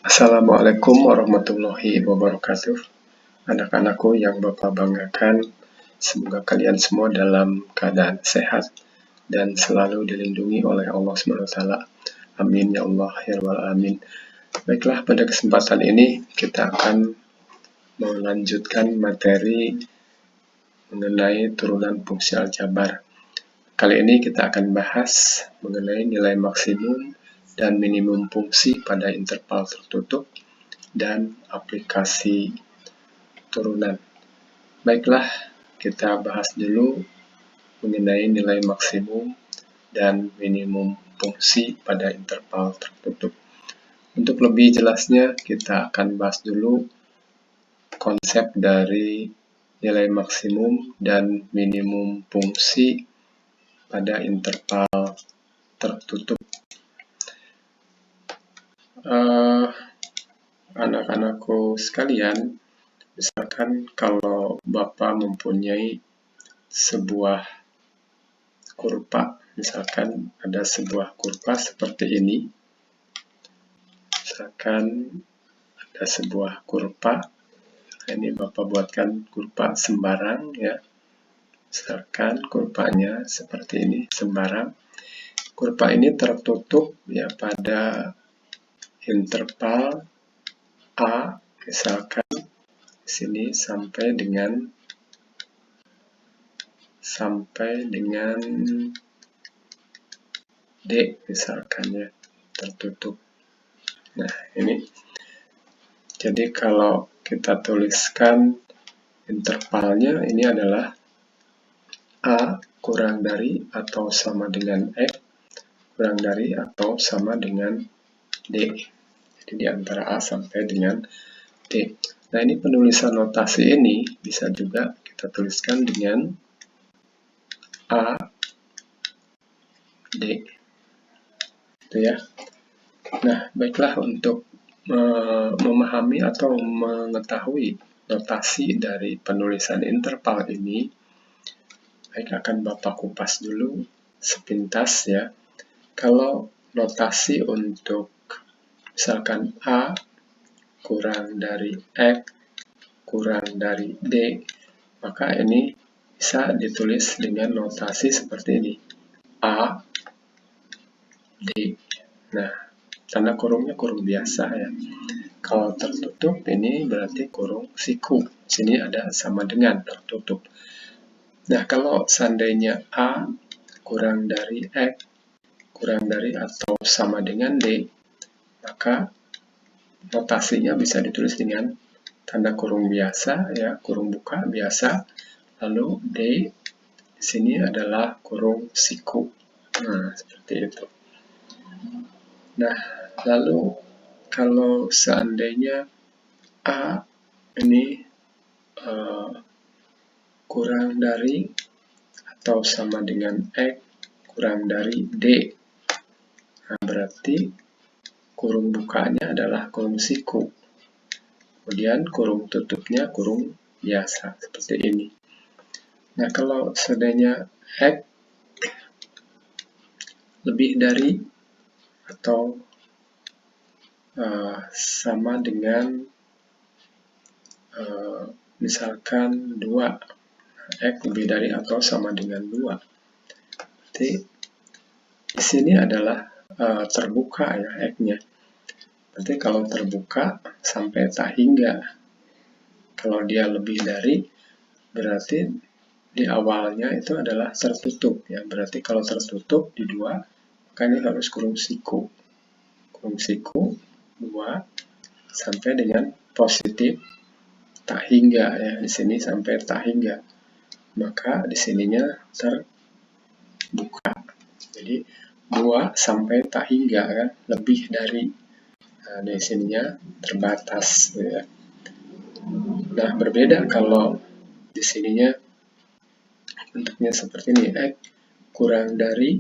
Assalamualaikum warahmatullahi wabarakatuh. Anak-anakku yang Bapak banggakan, semoga kalian semua dalam keadaan sehat dan selalu dilindungi oleh Allah SWT. Amin ya Allah ya Rabbal Alamin. Baiklah, pada kesempatan ini kita akan melanjutkan materi mengenai turunan fungsi aljabar. Kali ini kita akan bahas mengenai nilai maksimum dan minimum fungsi pada interval tertutup dan aplikasi turunan. Baiklah, kita bahas dulu mengenai nilai maksimum dan minimum fungsi pada interval tertutup. Untuk lebih jelasnya, kita akan bahas dulu konsep dari nilai maksimum dan minimum fungsi pada interval tertutup. Anak-anakku sekalian, misalkan kalau Bapak mempunyai sebuah kurva, misalkan ada sebuah kurva seperti ini. Misalkan ada sebuah kurva, ini Bapak buatkan kurva sembarang ya. Misalkan kurvanya seperti ini, sembarang. Kurva ini tertutup ya pada interval A, misalkan sini sampai dengan D, misalkan ya, tertutup. Nah, ini. Jadi kalau kita tuliskan intervalnya, ini adalah A kurang dari atau sama dengan X, kurang dari atau sama dengan D. Jadi di antara A sampai dengan D. Nah, ini penulisan notasi ini bisa juga kita tuliskan dengan A, D. Itu ya. Nah, baiklah, untuk memahami atau mengetahui notasi dari penulisan interval ini, baik akan Bapak kupas dulu sepintas ya. Kalau notasi untuk misalkan A kurang dari X kurang dari D, maka ini bisa ditulis dengan notasi seperti ini. A, D. Nah, tanda kurungnya kurung biasa ya. Kalau tertutup ini berarti kurung siku. Sini ada sama dengan tertutup. Nah, kalau seandainya A kurang dari X kurang dari atau sama dengan D, maka notasinya bisa ditulis dengan tanda kurung biasa ya, kurung buka biasa. Lalu D di sini adalah kurung siku. Nah, seperti itu. Nah, lalu kalau seandainya A ini kurang dari atau sama dengan X kurang dari D, nah berarti kurung bukanya adalah kurung siku. Kemudian kurung tutupnya kurung biasa, seperti ini. Nah, kalau seandainya X lebih dari atau sama dengan misalkan 2, X lebih dari atau sama dengan 2. Berarti di sini adalah terbuka ya X-nya. Berarti kalau terbuka sampai tak hingga. Kalau dia lebih dari, berarti di awalnya itu adalah tertutup ya. Berarti kalau tertutup di 2, maka ini harus kurung siku. Kurung siku 2 sampai dengan positif tak hingga ya. Di sini sampai tak hingga. Maka di sininya terbuka. Jadi 2 sampai tak hingga kan, lebih dari. Nah, di sininya terbatas ya. Nah, berbeda kalau di sininya bentuknya seperti ini, X kurang dari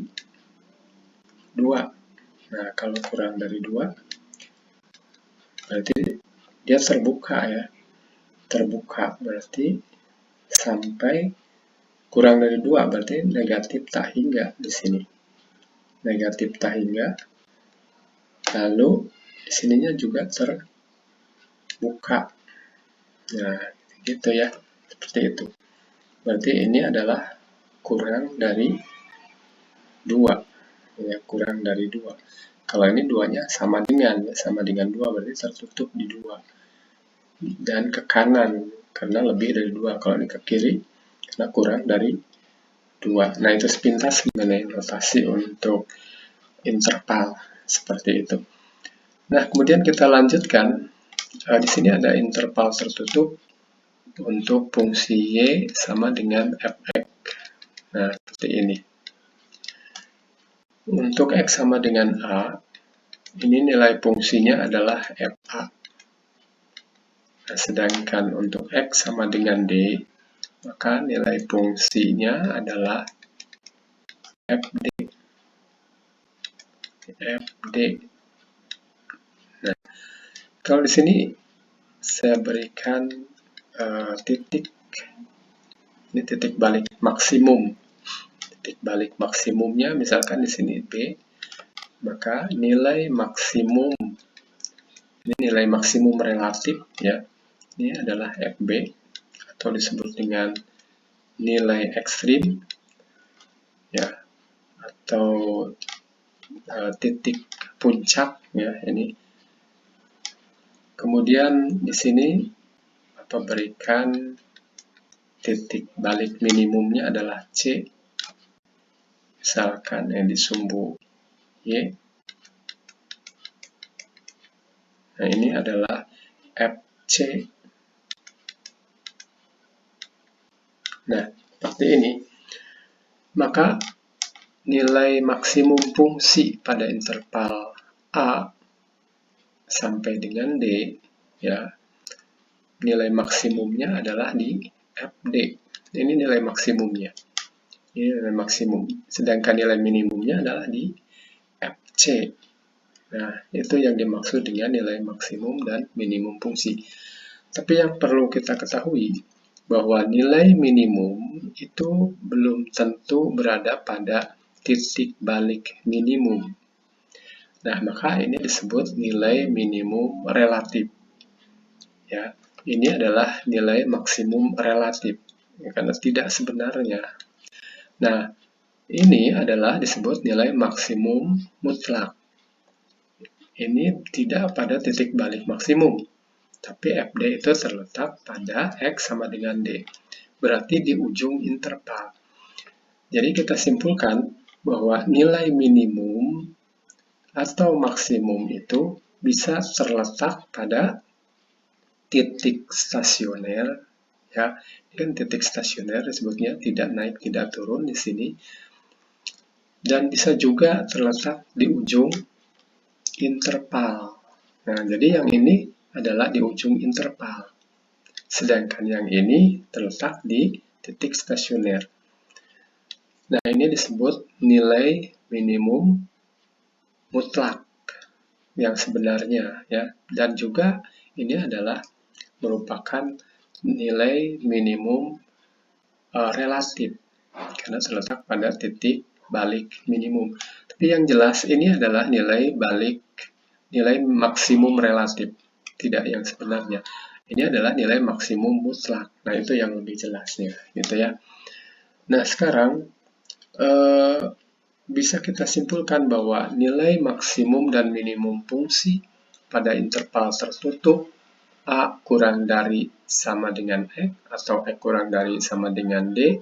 2. Nah, kalau kurang dari 2 berarti dia terbuka ya. Terbuka berarti sampai kurang dari 2 berarti negatif tak hingga di sini. Negatif tak hingga. Lalu di sininya juga terbuka. Nah, gitu ya, seperti itu. Berarti ini adalah kurang dari 2, ya, kurang dari 2. Kalau ini 2-nya sama dengan 2, berarti tertutup di 2. Dan ke kanan, karena lebih dari 2. Kalau ini ke kiri, karena kurang dari 2. Nah, itu sepintas mengenai notasi untuk interval, seperti itu. Nah, kemudian kita lanjutkan. Di sini ada interval tertutup untuk fungsi Y sama dengan fx. Nah, seperti ini. Untuk X sama dengan A, ini nilai fungsinya adalah FA. Nah, sedangkan untuk X sama dengan D, maka nilai fungsinya adalah FD. Nah, kalau di sini saya berikan titik, ini titik balik maksimum. Titik balik maksimumnya misalkan di sini B, maka nilai maksimum, ini nilai maksimum relatif ya, ini adalah FB atau disebut dengan nilai ekstrim ya, atau titik puncak ya ini. Kemudian di sini berikan titik balik minimumnya adalah C, misalkan yang di sumbu Y. Nah, ini adalah FC. Nah, seperti ini. Maka nilai maksimum fungsi pada interval A sampai dengan D, ya, nilai maksimumnya adalah di FD. Ini nilai maksimumnya. Ini nilai maksimum. Sedangkan nilai minimumnya adalah di FC. Nah, itu yang dimaksud dengan nilai maksimum dan minimum fungsi. Tapi yang perlu kita ketahui, bahwa nilai minimum itu belum tentu berada pada titik balik minimum. Nah, maka ini disebut nilai minimum relatif. Ya, ini adalah nilai maksimum relatif, ya, karena tidak sebenarnya. Nah, ini adalah disebut nilai maksimum mutlak. Ini tidak pada titik balik maksimum, tapi FD itu terletak pada X sama dengan D. Berarti di ujung interval. Jadi kita simpulkan bahwa nilai minimum atau maksimum itu bisa terletak pada titik stasioner, ya, ini kan titik stasioner disebutnya, tidak naik tidak turun di sini, dan bisa juga terletak di ujung interval. Nah, jadi yang ini adalah di ujung interval, sedangkan yang ini terletak di titik stasioner. Nah, ini disebut nilai minimum mutlak yang sebenarnya, ya, dan juga ini adalah merupakan nilai minimum relatif karena terletak pada titik balik minimum. Tapi yang jelas ini adalah nilai maksimum relatif, tidak yang sebenarnya. Ini adalah nilai maksimum mutlak. Nah, itu yang lebih jelasnya, gitu ya. Nah, sekarang bisa kita simpulkan bahwa nilai maksimum dan minimum fungsi pada interval tertutup A kurang dari sama dengan X atau X kurang dari sama dengan D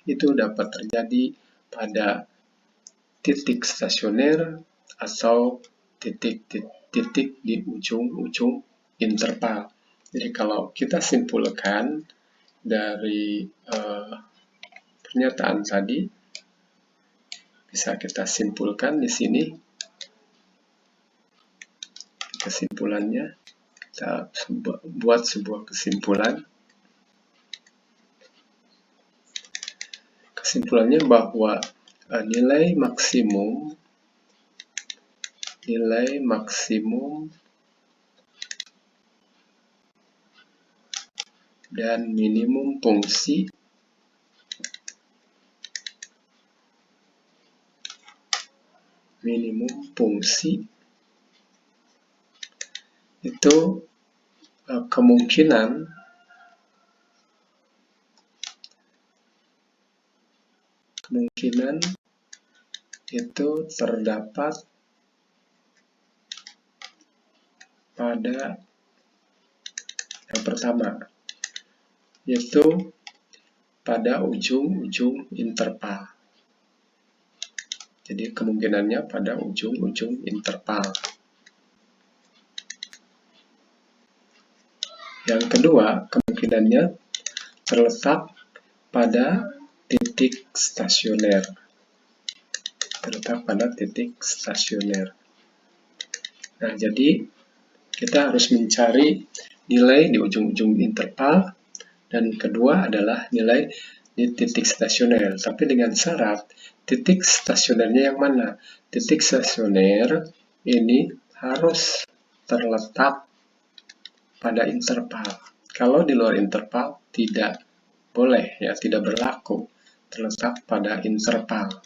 itu dapat terjadi pada titik stasioner atau titik di ujung-ujung interval. Jadi kalau kita simpulkan dari pernyataan tadi, bisa kita simpulkan di sini. Kesimpulannya, kita buat sebuah kesimpulan. Kesimpulannya bahwa nilai maksimum dan minimum fungsi itu kemungkinan itu terdapat pada yang pertama, yaitu pada ujung-ujung interval. Jadi kemungkinannya pada ujung-ujung interval. Yang kedua, kemungkinannya terletak pada titik stasioner. Nah, jadi kita harus mencari nilai di ujung-ujung interval, dan kedua adalah nilai di titik stasioner. Tapi dengan syarat, titik stasionernya yang mana? Titik stasioner ini harus terletak pada interval. Kalau di luar interval tidak boleh, ya, tidak berlaku, terletak pada interval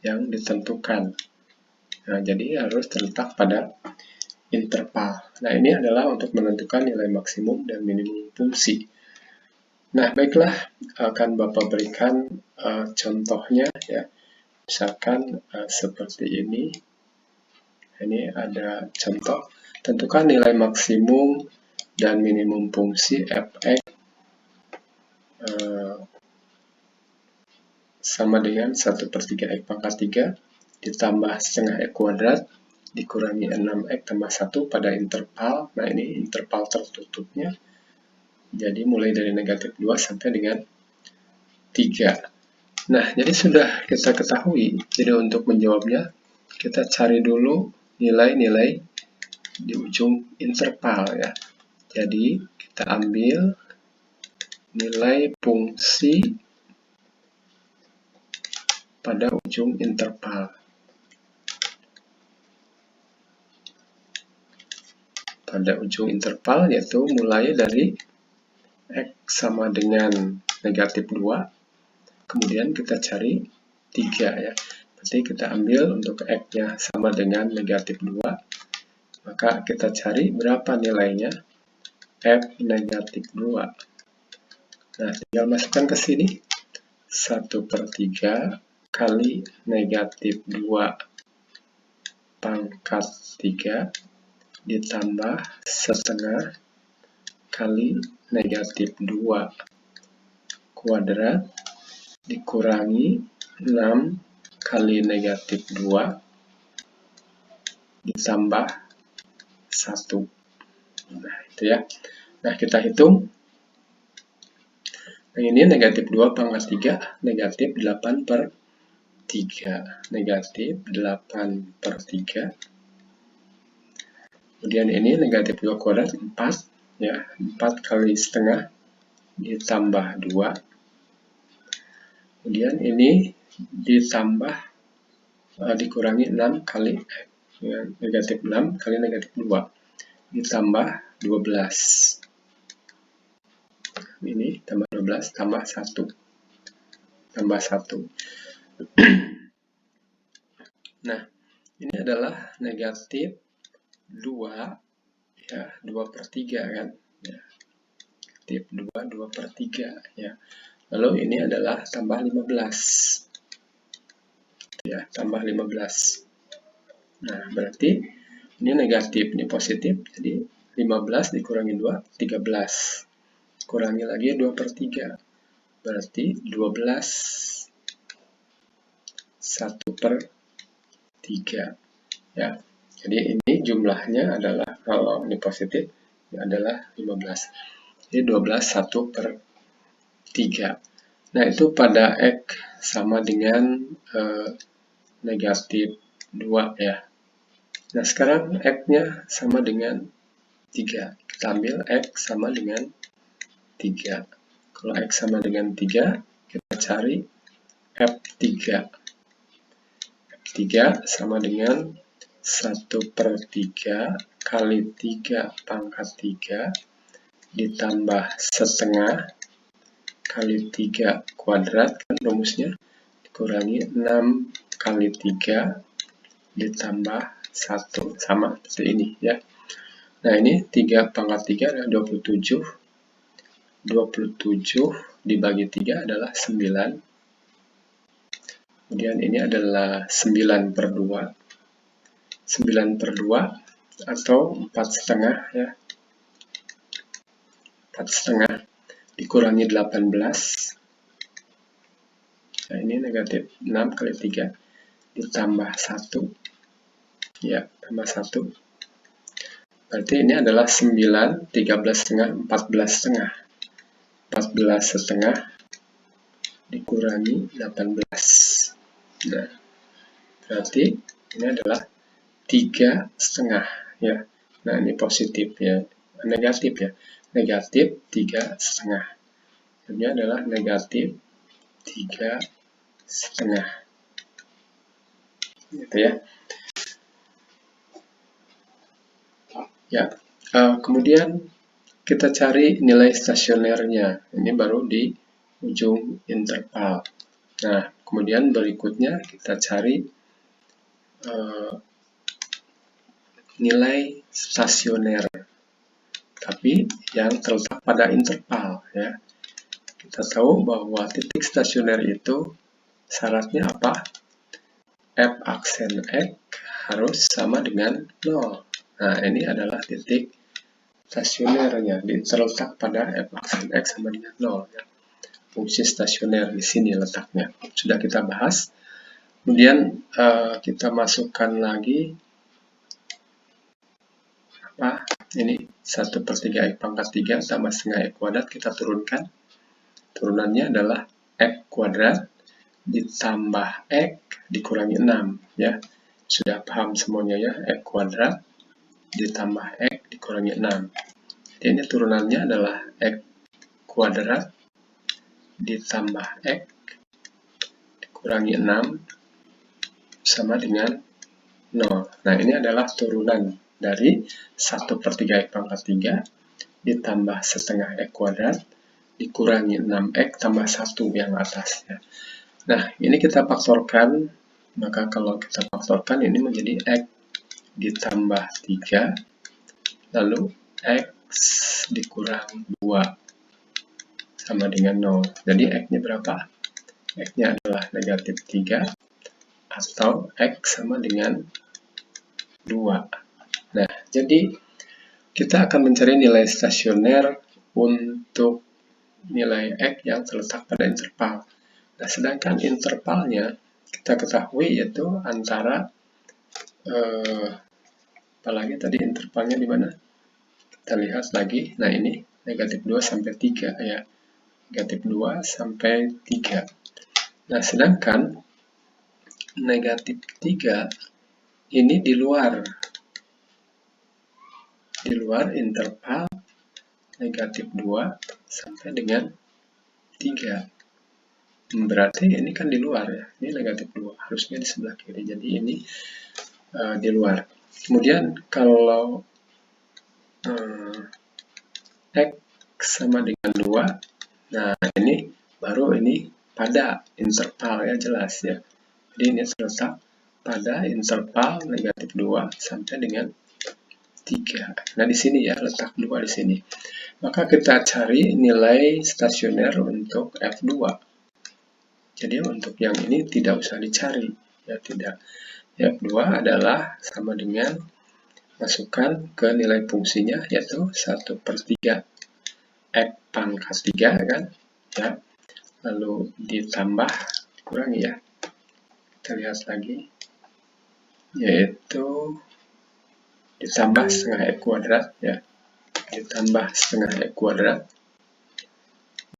yang ditentukan. Nah, jadi harus terletak pada interval. Nah, ini adalah untuk menentukan nilai maksimum dan minimum fungsi. Nah, baiklah, akan Bapak berikan contohnya, ya. Misalkan seperti ini. Ini ada contoh. Tentukan nilai maksimum dan minimum fungsi f(x) sama dengan 1/3 x pangkat 3 ditambah setengah x kuadrat dikurangi 6x tambah 1 pada interval. Nah, ini interval tertutupnya. Jadi mulai dari negatif 2 sampai dengan 3. Nah, jadi sudah kita ketahui. Jadi untuk menjawabnya, kita cari dulu nilai-nilai di ujung interval, ya. Jadi kita ambil nilai fungsi pada ujung interval. Pada ujung interval yaitu mulai dari x sama dengan negatif 2, kemudian kita cari 3, ya. Berarti kita ambil untuk x-nya sama dengan negatif 2, maka kita cari berapa nilainya, f negatif 2. Nah, tinggal masukkan ke sini, 1/3 kali negatif 2 pangkat 3 ditambah setengah kali negatif 2 kuadrat dikurangi 6 kali negatif 2 ditambah 1. Nah, itu ya. Nah, kita hitung. Nah, ini negatif 2 pangkat 3, negatif 8/3. Negatif 8/3. Kemudian ini negatif 2 kuadrat, 4. Ya, 4 kali setengah ditambah 2. Kemudian ini ditambah dikurangi 6 kali ya, negatif 6 kali negatif 2 ditambah 12. Ini tambah 12 tambah 1. Tambah 1. Nah, ini adalah negatif 2, ya, 2/3 kan. Ya. Negatif 2, 2/3, ya. Lalu ini adalah tambah 15. Ya, tambah 15. Nah, berarti ini negatif, ini positif. Jadi 15 dikurangi 2, 13. Kurangi lagi 2/3. Berarti 12 1/3. Ya. Jadi ini jumlahnya adalah, kalau ini positif, ini adalah 15. Jadi 12 1/3. Nah, itu pada x sama dengan negatif 2, ya. Nah, sekarang x-nya sama dengan 3. Kita ambil x sama dengan 3. Kalau x sama dengan 3, kita cari f3. F3 sama dengan 1/3 kali 3 pangkat 3 ditambah setengah kali 3 kuadrat, kan rumusnya, dikurangi 6 kali 3 ditambah 1, sama seperti ini, ya. Nah, ini 3 pangkat 3 adalah 27. 27 dibagi 3 adalah 9. Kemudian ini adalah 9 per 2. 9 per 2 atau 4,5 ya. 4,5 dikurangi 18. Nah, ini negatif 6 kali 3 ditambah 1. Ya, tambah 1. Berarti ini adalah 9, 13,5, 14,5. 14,5 dikurangi 18. Nah, berarti ini adalah 3,5 ya. Nah, ini positif ya, negatif ya. Negatif 3,5. Ini adalah negatif 3,5. Gitu ya. Ya, kemudian kita cari nilai stasionernya. Ini baru di ujung interval. Nah, kemudian berikutnya kita cari nilai stasioner, tapi yang terletak pada interval ya. Kita tahu bahwa titik stasioner itu syaratnya apa? F aksen X harus sama dengan 0. Nah, ini adalah titik stasionernya, terletak pada F aksen X sama dengan 0 ya. Fungsi stasioner di sini letaknya. Sudah kita bahas. Kemudian kita masukkan lagi apa? Ini 1/3 X pangkat 3 tambah setengah X kuadrat, kita turunkan. Turunannya adalah X kuadrat ditambah X dikurangi 6 ya. Sudah paham semuanya ya, X kuadrat ditambah X dikurangi 6. Jadi ini turunannya adalah X kuadrat ditambah X dikurangi 6 sama dengan 0. Nah, ini adalah turunan dari 1/3 X pangkat 3 ditambah setengah X kuadrat dikurangi 6X tambah 1 yang atasnya. Nah, ini kita faktorkan, maka kalau kita faktorkan ini menjadi X ditambah 3, lalu X dikurang 2 sama dengan 0. Jadi X-nya berapa? X-nya adalah negatif 3 atau X sama dengan 2. Nah, jadi kita akan mencari nilai stasioner untuk nilai X yang terletak pada interval. Nah, sedangkan intervalnya kita ketahui yaitu antara apalagi tadi intervalnya di mana? Kita lihat lagi. Nah, ini negatif 2 sampai 3 ya. Negatif 2 sampai 3. Nah, sedangkan negatif 3 ini di luar interval negatif 2 sampai dengan 3. Berarti ini kan di luar ya. Ini negatif 2. Harusnya di sebelah kiri. Jadi ini di luar. Kemudian kalau X sama dengan 2, nah ini baru ini pada interval ya, jelas ya. Jadi ini terletak pada interval negatif 2 sampai dengan 3. Nah, di sini ya, letak 2 di sini. Maka kita cari nilai stasioner untuk F2. Jadi untuk yang ini tidak usah dicari, ya tidak. F2 adalah sama dengan masukkan ke nilai fungsinya yaitu 1/3 X pangkat 3 kan, ya. Lalu ditambah kurangi ya. Kita lihat lagi, yaitu ditambah setengah X kuadrat ya, ditambah setengah X kuadrat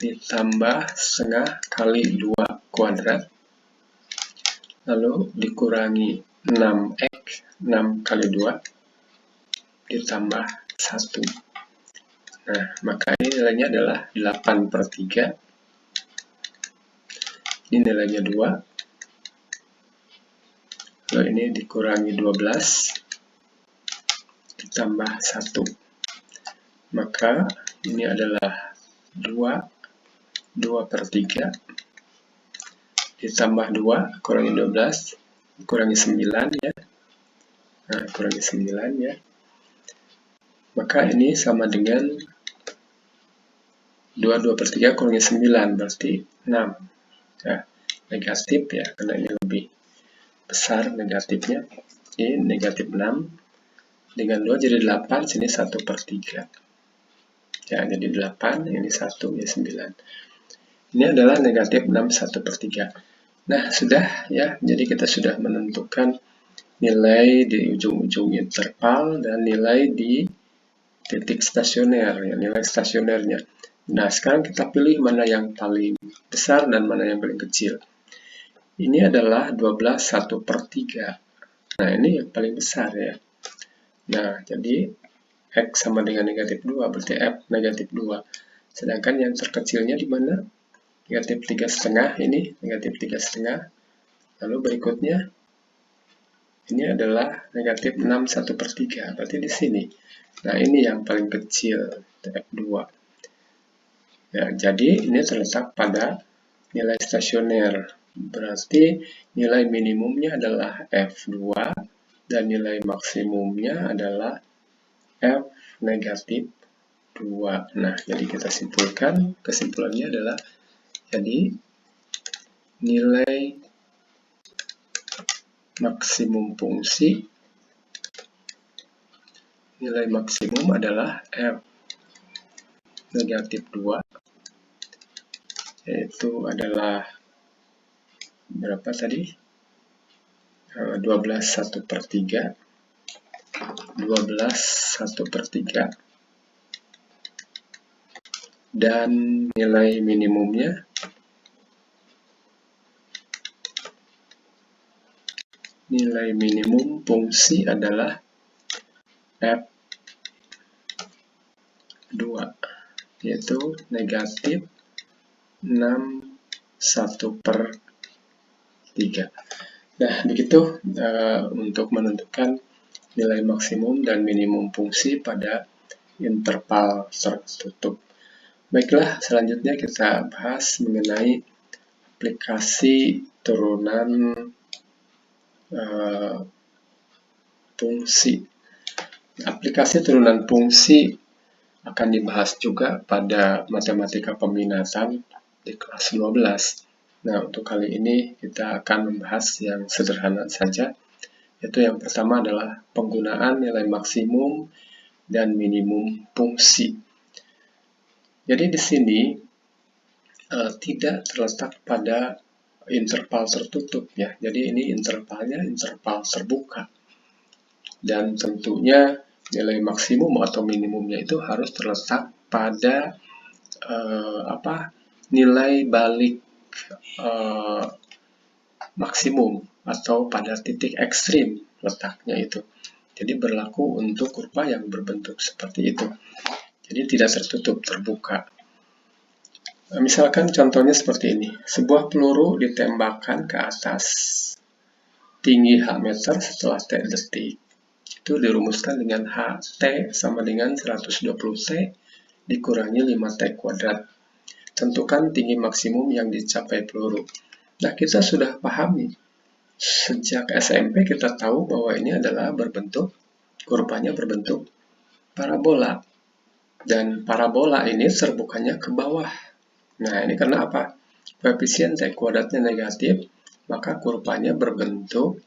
ditambah setengah kali 2 kuadrat lalu dikurangi 6X, 6 kali 2 ditambah 1. Nah, maka ini nilainya adalah 8/3. Ini nilainya 2. Lalu ini dikurangi 12 ditambah 1. Maka ini adalah 2/3 ditambah 2 kurangi 12 kurangi 9 ya. Nah, kurangi 9 ya. maka ini sama dengan 2/3 kurangi 9, berarti 6. Ya, negatif ya, karena ini lebih besar negatifnya. Ini negatif 6. Dengan 2 jadi 8, sini 1/3. Ya, jadi 8, ini 1, ya 9. Ini adalah negatif 6 1/3. Nah, sudah ya, jadi kita sudah menentukan nilai di ujung-ujung interval dan nilai di titik stasioner, ya, nilai stasionernya. Nah, sekarang kita pilih mana yang paling besar dan mana yang paling kecil. Ini adalah 12 1/3. Nah, ini yang paling besar ya. Nah, jadi X sama dengan negatif 2, berarti F negatif 2. Sedangkan yang terkecilnya di mana? Negatif 3,5, ini negatif 3,5. Lalu berikutnya, ini adalah negatif 6 1/3, berarti di sini. Nah, ini yang paling kecil, F2. Ya, jadi ini terletak pada nilai stasioner. Berarti nilai minimumnya adalah F2 dan nilai maksimumnya adalah F negatif 2. Nah, jadi kita simpulkan, kesimpulannya adalah jadi nilai maksimum fungsi, nilai maksimum adalah F negatif 2, yaitu adalah berapa tadi? 12 1/3, 12 1/3, dan nilai minimumnya nilai minimum fungsi adalah F2, yaitu negatif 6 1/3. Nah, begitu untuk menentukan nilai maksimum dan minimum fungsi pada interval tertutup. Baiklah, selanjutnya kita bahas mengenai aplikasi turunan fungsi. Aplikasi turunan fungsi akan dibahas juga pada matematika peminatan di kelas 12. Nah, untuk kali ini kita akan membahas yang sederhana saja, yaitu yang pertama adalah penggunaan nilai maksimum dan minimum fungsi. Jadi di sini tidak terletak pada interval tertutup ya. Jadi ini intervalnya interval terbuka. Dan tentunya nilai maksimum atau minimumnya itu harus terletak pada nilai balik maksimum atau pada titik ekstrim letaknya itu. Jadi berlaku untuk kurva yang berbentuk seperti itu. Jadi tidak tertutup, terbuka. Misalkan contohnya seperti ini. Sebuah peluru ditembakkan ke atas tinggi H meter setelah T detik. Itu dirumuskan dengan HT sama dengan 120T dikurangi 5T kuadrat. Tentukan tinggi maksimum yang dicapai peluru. Nah, kita sudah pahami. Sejak SMP kita tahu bahwa ini adalah kurvanya berbentuk parabola. Dan parabola ini terbukanya ke bawah. Nah, ini karena apa? Koefisien T kuadratnya negatif, maka kurvanya berbentuk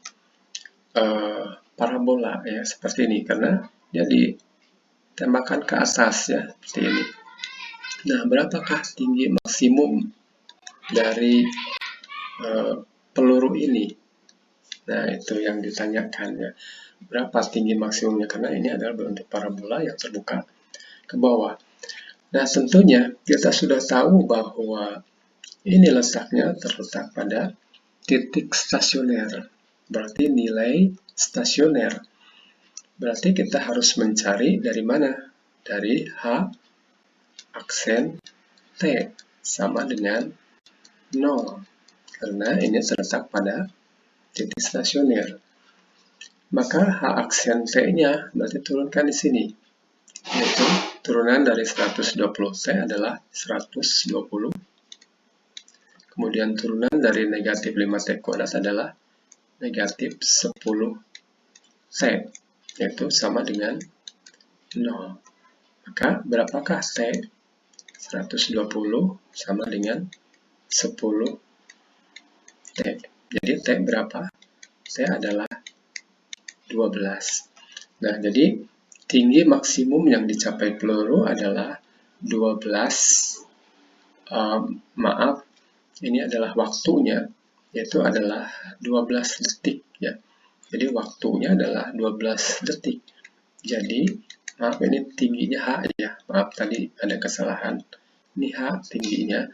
parabola ya, seperti ini. Karena dia ditembakkan ke atas ya, seperti ini. Nah, berapakah tinggi maksimum dari peluru ini? Nah, itu yang ditanyakan ya. Berapa tinggi maksimumnya? Karena ini adalah bentuk parabola yang terbuka ke bawah. Nah, tentunya kita sudah tahu bahwa ini letaknya terletak pada titik stasioner. Berarti nilai stasioner. Berarti kita harus mencari dari mana? Dari H aksen T sama dengan 0. Karena ini terletak pada titik stasioner. Maka H aksen T-nya berarti turunkan di sini. Yaitu turunan dari 120T adalah 120. Kemudian turunan dari negatif 5T kuadrat adalah negatif 10T. Yaitu sama dengan 0. Maka berapakah T? 120 sama dengan 10 T. Jadi T berapa? T adalah 12. Nah, jadi tinggi maksimum yang dicapai peluru adalah 12. Maaf, ini adalah waktunya, yaitu adalah 12 detik ya. Jadi waktunya adalah 12 detik. Jadi, maaf ini tingginya H ya. Maaf tadi ada kesalahan. Ini H tingginya,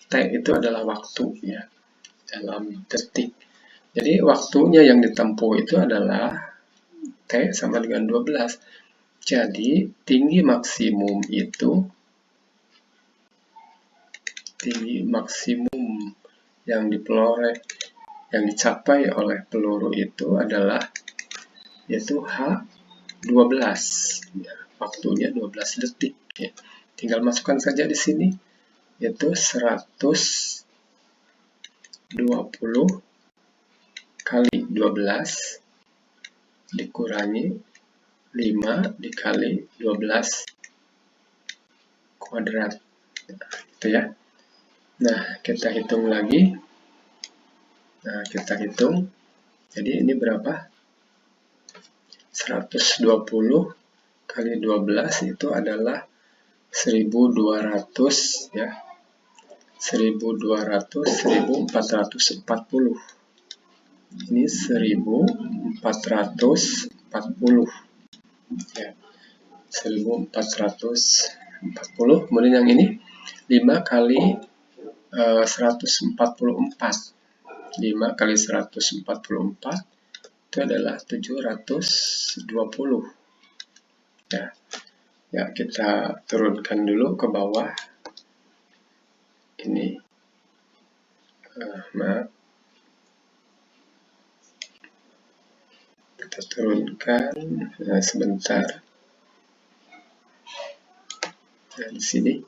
T itu adalah waktu ya, dalam detik. Jadi waktunya yang ditempuh itu adalah T sama dengan 12. Jadi tinggi maksimum yang dicapai oleh peluru itu adalah yaitu H12 ya, waktunya 12 detik ya. Tinggal masukkan saja di sini yaitu 120 kali 12 dikurangi 5 dikali 12 kuadrat gitu ya. Nah, kita hitung lagi. Nah, kita hitung. Jadi ini berapa? 120 kali 12 itu adalah 1200 ya. 1440. Ini 1440 ya. 1440. Kemudian yang ini 5 kali 144. 5 kali 144 itu adalah 720 ya. Ya, kita turunkan dulu ke bawah ini. Maaf, kita turunkan sebentar. Nah, di sini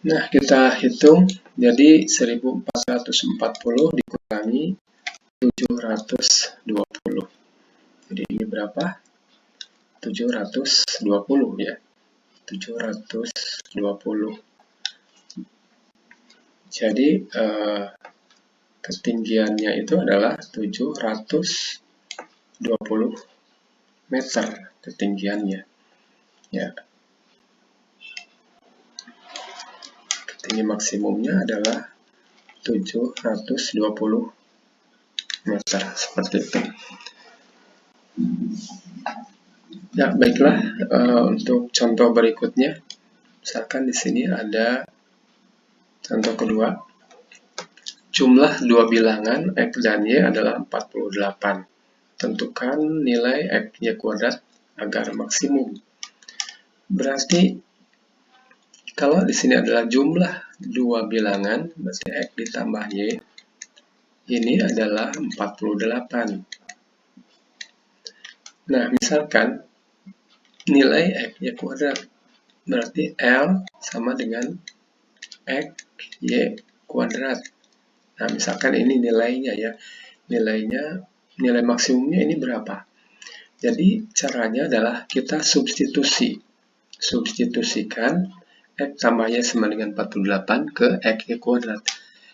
nah, kita hitung. Jadi 1440 dikurangi 720. Jadi ini berapa? 720 ya. 720. Jadi ketinggiannya itu adalah 720 meter ketinggiannya. Ya. Tinggi maksimumnya adalah 720 meter, seperti itu. Ya, baiklah, untuk contoh berikutnya, misalkan di sini ada contoh kedua. Jumlah dua bilangan X dan Y adalah 48. Tentukan nilai X-Y kuadrat agar maksimum. Berarti kalau di sini adalah jumlah dua bilangan, berarti X ditambah Y, ini adalah 48. Nah, misalkan nilai X-Y kuadrat, berarti L sama dengan X-Y kuadrat. Nah, misalkan ini nilainya ya, nilai maksimumnya ini berapa? Jadi caranya adalah kita substitusikan X tambah Y sama dengan 48 ke X-Y kuadrat.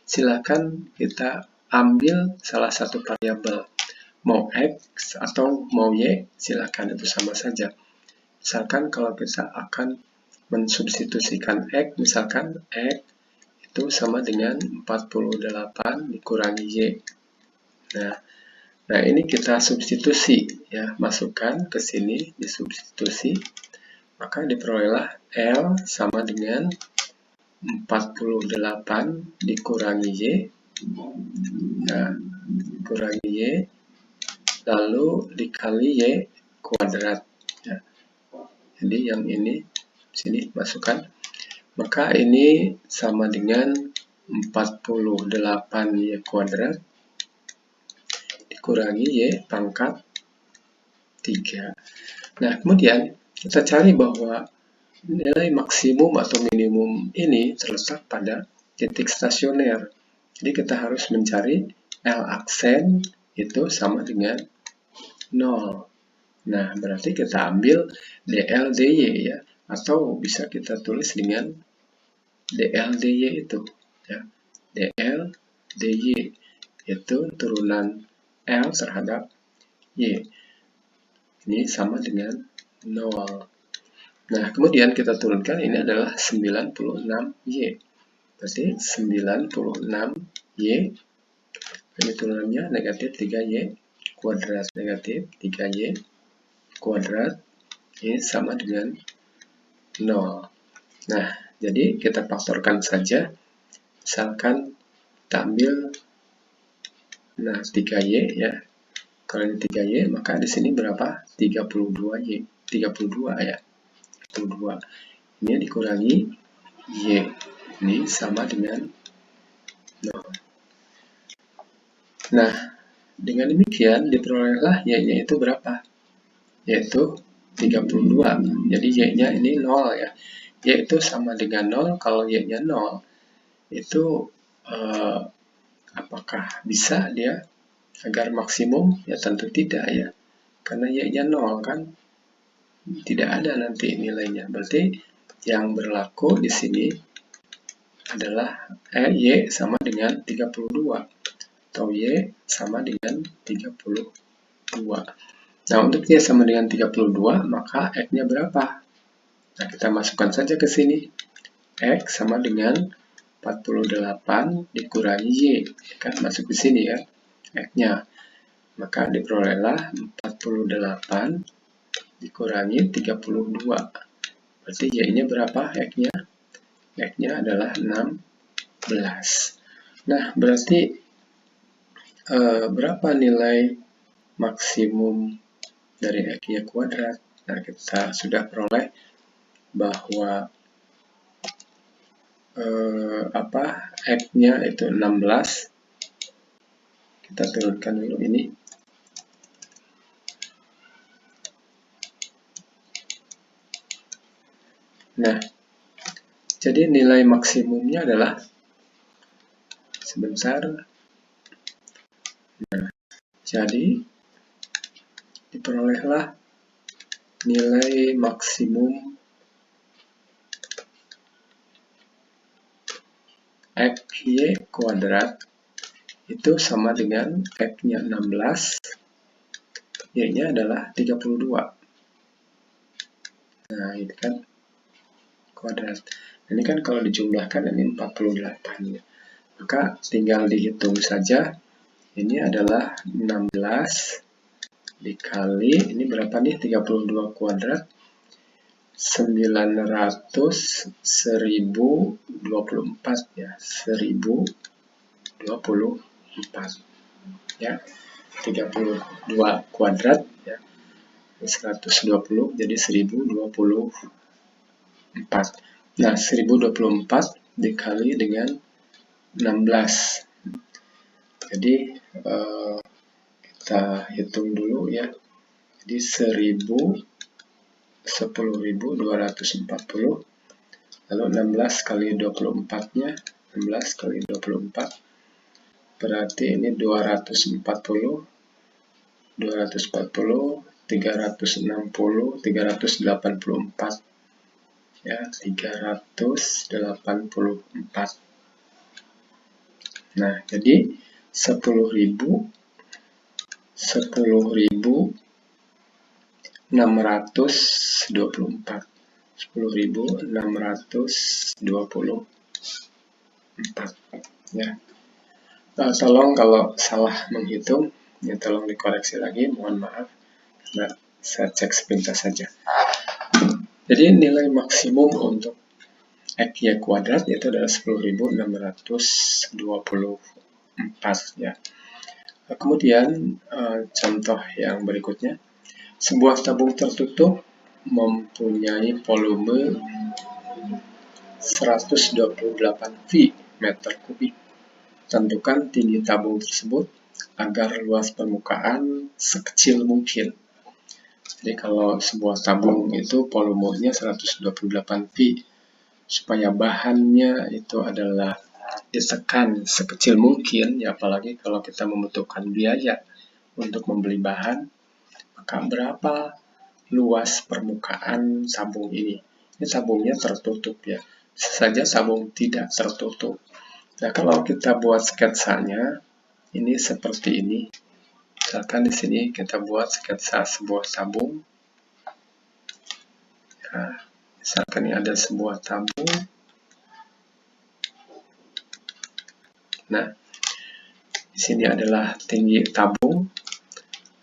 Silakan kita ambil salah satu variabel, mau X atau mau Y, silakan, itu sama saja. Misalkan kalau kita akan mensubstitusikan X, misalkan X itu sama dengan 48 dikurangi Y. Nah, ini kita substitusi ya, masukkan ke sini, disubstitusi, maka diperolehlah L sama dengan 48 dikurangi Y. Nah, dikurangi Y, lalu dikali Y kuadrat. Ya. Jadi yang ini sini masukkan. Maka ini sama dengan 48 Y kuadrat dikurangi Y pangkat 3. Nah, kemudian kita cari bahwa nilai maksimum atau minimum ini terletak pada titik stasioner. Jadi kita harus mencari L aksen itu sama dengan 0. Nah, berarti kita ambil DL, DY ya. Atau bisa kita tulis dengan DL, DY itu. Ya. DL, DY itu turunan L terhadap Y. Ini sama dengan 0. Nah, kemudian kita turunkan, ini adalah 96Y. Berarti 96Y, ini turunannya negatif 3Y kuadrat, negatif 3Y kuadrat, ini sama dengan 0. Nah, jadi kita faktorkan saja. Misalkan kita ambil, nah 3Y ya. Kalau ini 3Y, maka di sini berapa? 32Y. 32 ya. 32. Ini dikurangi Y. Ini sama dengan 0. Nah, dengan demikian diperolehlah Y-nya itu berapa? Yaitu 32. Jadi Y-nya ini 0 ya. Y itu sama dengan 0. Kalau Y-nya 0, itu apakah bisa dia agar maksimum? Ya tentu tidak ya. Karena Y-nya 0 kan. Tidak ada nanti nilainya. Berarti yang berlaku di sini adalah Y sama dengan 32 atau Y sama dengan 32. Nah, untuk Y sama dengan 32, maka X-nya berapa? Nah, kita masukkan saja ke sini. X sama dengan 48 dikurangi Y. Kan masuk ke sini ya, X-nya. Maka diperolehlah 48 dikurangi 32. Berarti Y-nya berapa X-nya? X-nya adalah 16. Nah, berarti berapa nilai maksimum dari X-nya kuadrat? Nah, kita sudah peroleh bahwa X-nya itu 16. Kita turunkan dulu ini. Nah, jadi nilai maksimumnya adalah sebentar. Nah, jadi diperolehlah nilai maksimum XY kuadrat itu sama dengan X-nya 16, Y-nya adalah 32. Nah, ini kan kuadrat. Ini kan kalau dijumlahkan ini 48 ya. Maka tinggal dihitung saja. Ini adalah 16 dikali, ini berapa nih? 32 kuadrat. 900, 1024 ya. 1024 ya. 32 kuadrat ya. 120 jadi 1024. Nah, 1024 dikali dengan 16. Jadi kita hitung dulu ya. Jadi 10.240. Lalu 16 kali 24-nya, 16 kali 24 berarti ini 240, 360, 384 ya, 384. Nah, jadi 10.624. 10.624 ya. Tolong kalau salah menghitung ya tolong dikoreksi lagi, mohon maaf karena saya cek sepintas saja. Jadi nilai maksimum untuk XY kuadrat yaitu adalah 10.624 ya. Kemudian contoh yang berikutnya, sebuah tabung tertutup mempunyai volume 128 V meter kubik. Tentukan tinggi tabung tersebut agar luas permukaan sekecil mungkin. Jadi kalau sebuah tabung itu volumenya 128 V, supaya bahannya itu adalah ditekan sekecil mungkin, ya apalagi kalau kita membutuhkan biaya untuk membeli bahan, maka berapa luas permukaan sabung ini. Ini sabungnya tertutup ya, saja sabung tidak tertutup. Nah, kalau kita buat sketsanya, ini seperti ini. Misalkan di sini kita buat sketsa sebuah sabung. Nah, misalkan ini ada sebuah tabung. Nah, di sini adalah tinggi tabung.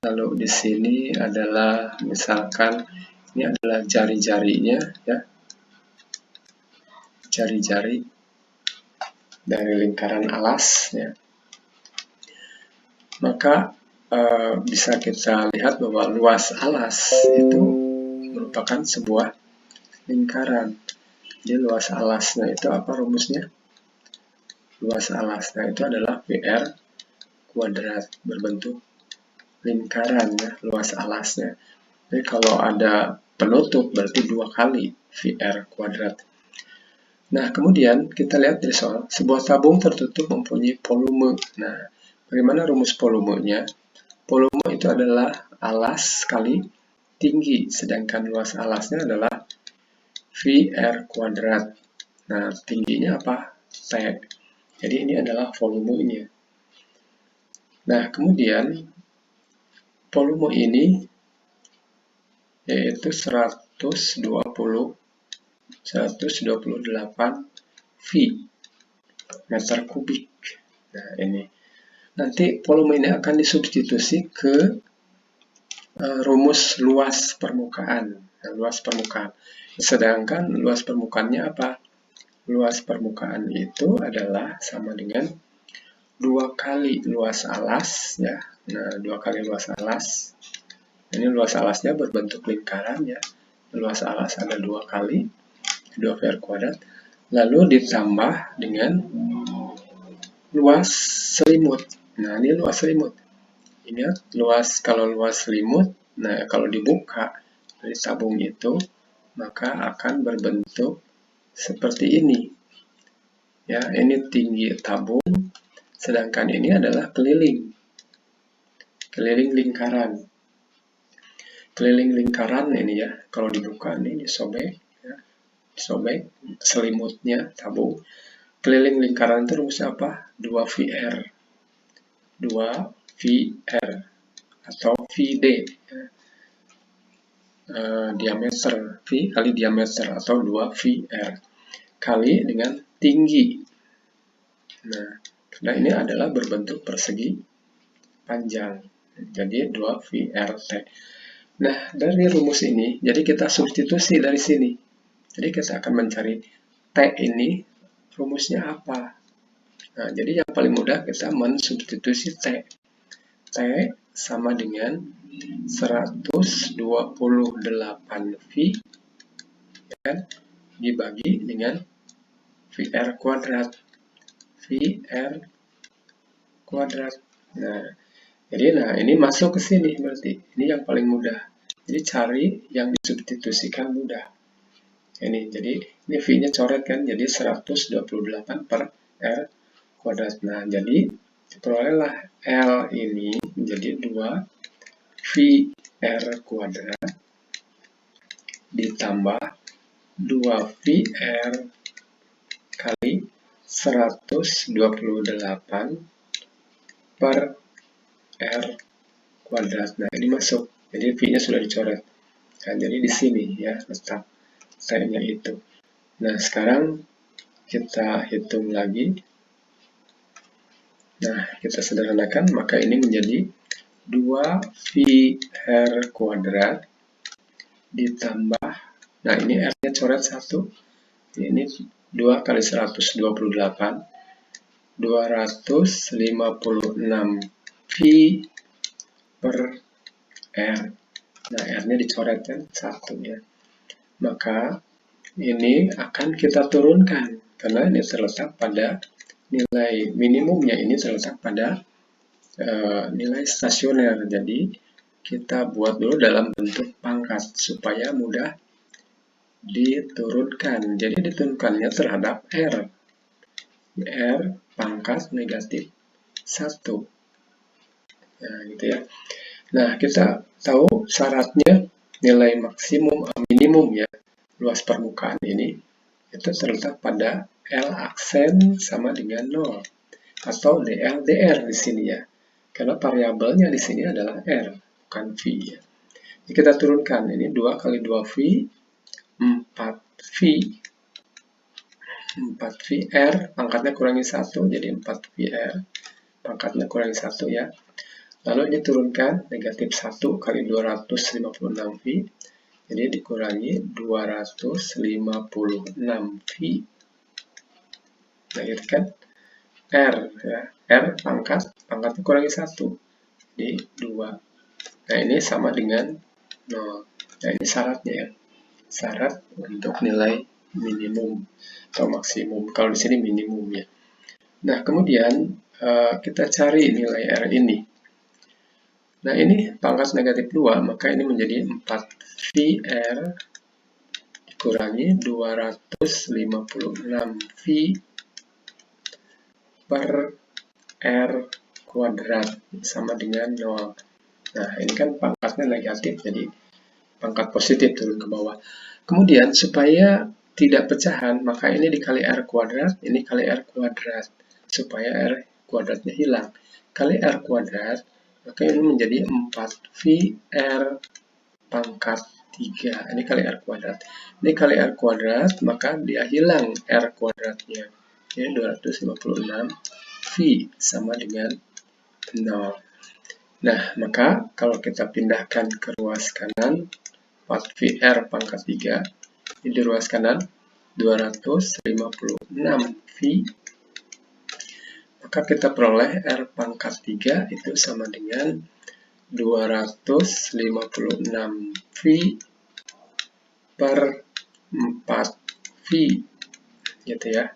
Lalu di sini adalah misalkan ini adalah jari-jarinya ya. Jari-jari dari lingkaran alas ya. Maka bisa kita lihat bahwa luas alas itu merupakan sebuah lingkaran. Jadi luas alasnya itu apa rumusnya? Luas alasnya itu adalah VR kuadrat berbentuk lingkaran ya, luas alasnya. Jadi kalau ada penutup berarti 2 kali VR kuadrat. Nah, kemudian kita lihat dari soal, sebuah tabung tertutup mempunyai volume. Nah, bagaimana rumus volumenya? Volume itu adalah alas kali tinggi, sedangkan luas alasnya adalah VR kuadrat. Nah, tingginya apa? T. Jadi ini adalah volumenya. Nah, kemudian volume ini yaitu 128 V meter kubik. Nah, ini. Nanti volume ini akan disubstitusi ke rumus luas permukaan. Nah, luas permukaan. Sedangkan luas permukaannya apa? Luas permukaan itu adalah sama dengan 2 kali luas alas ya. Nah, 2 kali luas alas. Ini luas alasnya berbentuk lingkaran ya. Luas alas ada 2 kali 2 VR kuadrat. Lalu ditambah dengan luas selimut. Nah, ini luas selimut. Ingat, kalau luas selimut, nah kalau dibuka dari tabung itu, maka akan berbentuk seperti ini. Ya, ini tinggi tabung, sedangkan ini adalah keliling. Keliling lingkaran. Keliling lingkaran ini ya, kalau dibuka ini disobek, ya, disobek selimutnya tabung. Keliling lingkaran itu rumusnya apa? 2 VR. 2 VR atau VD. Diameter V kali diameter atau 2 VR kali dengan tinggi. Nah, karena ini adalah berbentuk persegi panjang. Jadi 2 VRT. Nah, dari rumus ini, jadi kita substitusi dari sini. Jadi kita akan mencari T ini, rumusnya apa? Nah, jadi yang paling mudah kita mensubstitusi T. T sama dengan 128 V kan, dibagi dengan VR kuadrat. VR kuadrat. Nah, jadi ini masuk ke sini berarti. Ini yang paling mudah. Jadi cari yang disubstitusikan mudah. Ini jadi ini V-nya coret kan, jadi 128 per R kuadrat. Nah, jadi diperolehlah L ini menjadi 2 VR kuadrat ditambah 2 VR kali 128 per R kuadrat. Nah, ini masuk. Jadi V-nya sudah dicoret. Nah, jadi di sini ya letak T-nya itu. Nah, sekarang kita hitung lagi. Nah, kita sederhanakan, maka ini menjadi 2 VR kuadrat ditambah, nah ini R-nya coret 1, ini 2 kali 128, 256 V per R. Nah, R-nya dicoret kan 1 ya. Maka ini akan kita turunkan, karena ini terletak pada nilai minimumnya, ini terletak pada nilai stasioner. Jadi kita buat dulu dalam bentuk pangkat supaya mudah diturunkan. Jadi diturunkannya terhadap R. R pangkat negatif 1. Nah, gitu ya. Nah, kita tahu syaratnya nilai minimum ya, luas permukaan ini, itu terletak pada L aksen sama dengan 0. Atau DL, DR di sini ya. Karena variabelnya di sini adalah R, bukan V ya. Jadi kita turunkan, ini 2 kali 2V, 4V, 4VR, pangkatnya kurangi 1, jadi 4VR, pangkatnya kurangi 1 ya. Lalu ini turunkan, negatif 1 kali 256V, jadi dikurangi 256V, melahirkan R, ya. R pangkatnya kurangi 1, jadi 2. Nah, ini sama dengan 0. Nah, ini syaratnya ya. Syarat untuk nilai minimum atau maksimum. Kalau di sini minimum ya. Nah, kemudian kita cari nilai R ini. Nah, ini pangkat negatif 2, maka ini menjadi 4VR dikurangi 256V per R kuadrat sama dengan 0. Nah, ini kan pangkatnya negatif, jadi pangkat positif turun ke bawah. Kemudian, supaya tidak pecahan, maka ini dikali R kuadrat, ini kali R kuadrat. Supaya R kuadratnya hilang. Kali R kuadrat, maka ini menjadi 4VR pangkat 3. Ini kali R kuadrat. Ini kali R kuadrat, maka dia hilang R kuadratnya. Jadi 256V sama dengan 0. Nah, maka kalau kita pindahkan ke ruas kanan, 4VR pangkat 3, ini di ruas kanan 256V, maka kita peroleh R pangkat 3 itu sama dengan 256V per 4V, gitu ya,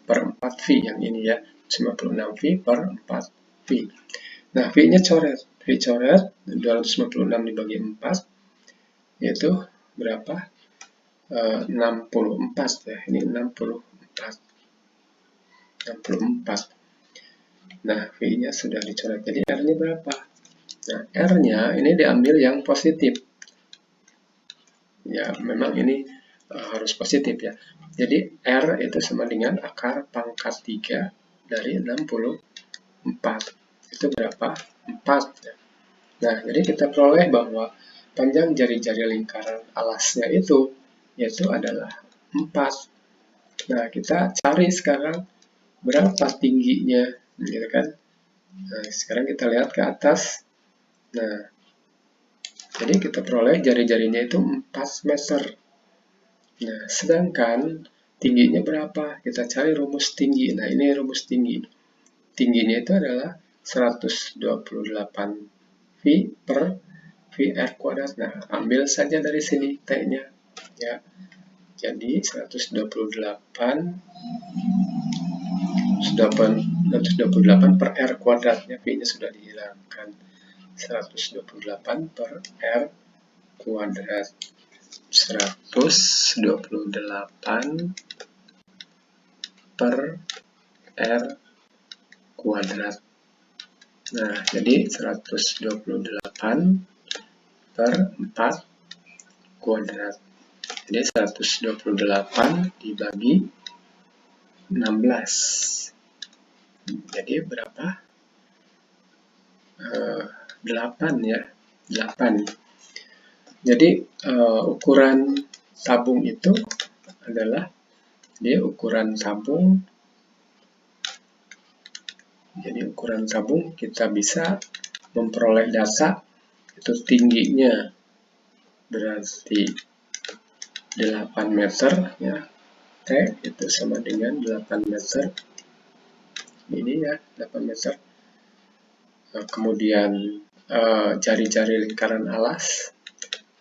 per 4V yang ini ya, 56V per 4V. Nah, V-nya coret. V coret, 256 dibagi 4, yaitu berapa? 64 ya. Ini 64. Nah, V-nya sudah dicoret. Jadi R-nya berapa? Nah, R-nya ini diambil yang positif. Ya, memang ini harus positif ya. Jadi, R itu sama dengan akar pangkat 3 dari 64. Itu berapa? 4 ya. Nah, jadi kita peroleh bahwa panjang jari-jari lingkaran alasnya itu yaitu adalah 4. Nah, kita cari sekarang berapa tingginya, gitu kan? Nah, sekarang kita lihat ke atas. Nah, jadi kita peroleh jari-jarinya itu 4 meter. Nah, sedangkan tingginya berapa? Kita cari rumus tinggi. Nah, ini rumus tinggi. Tingginya itu adalah 128V per VR kuadrat. Nah, ambil saja dari sini T-nya. Ya. Jadi, 128 per R kuadratnya. V-nya sudah dihilangkan. 128 per R kuadrat. 128 per R kuadrat. Nah, jadi 128 per 4 kuadrat. Jadi 128 dibagi 16. Jadi berapa? 8 ya. 8. Jadi ukuran tabung itu adalah dia ukuran tabung. Jadi ukuran tabung kita bisa memperoleh data itu tingginya berarti 8 meter ya. T itu sama dengan 8 meter. Ini ya 8 meter. Kemudian jari-jari lingkaran alas,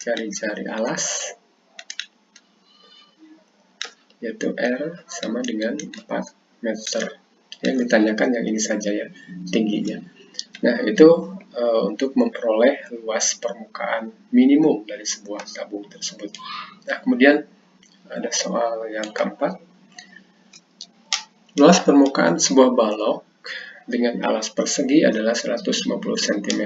jari-jari alas yaitu R sama dengan 4 meter. Yang ditanyakan yang ini saja ya, tingginya. Nah, itu untuk memperoleh luas permukaan minimum dari sebuah tabung tersebut. Nah, kemudian ada soal yang keempat. Luas permukaan sebuah balok dengan alas persegi adalah 150 cm.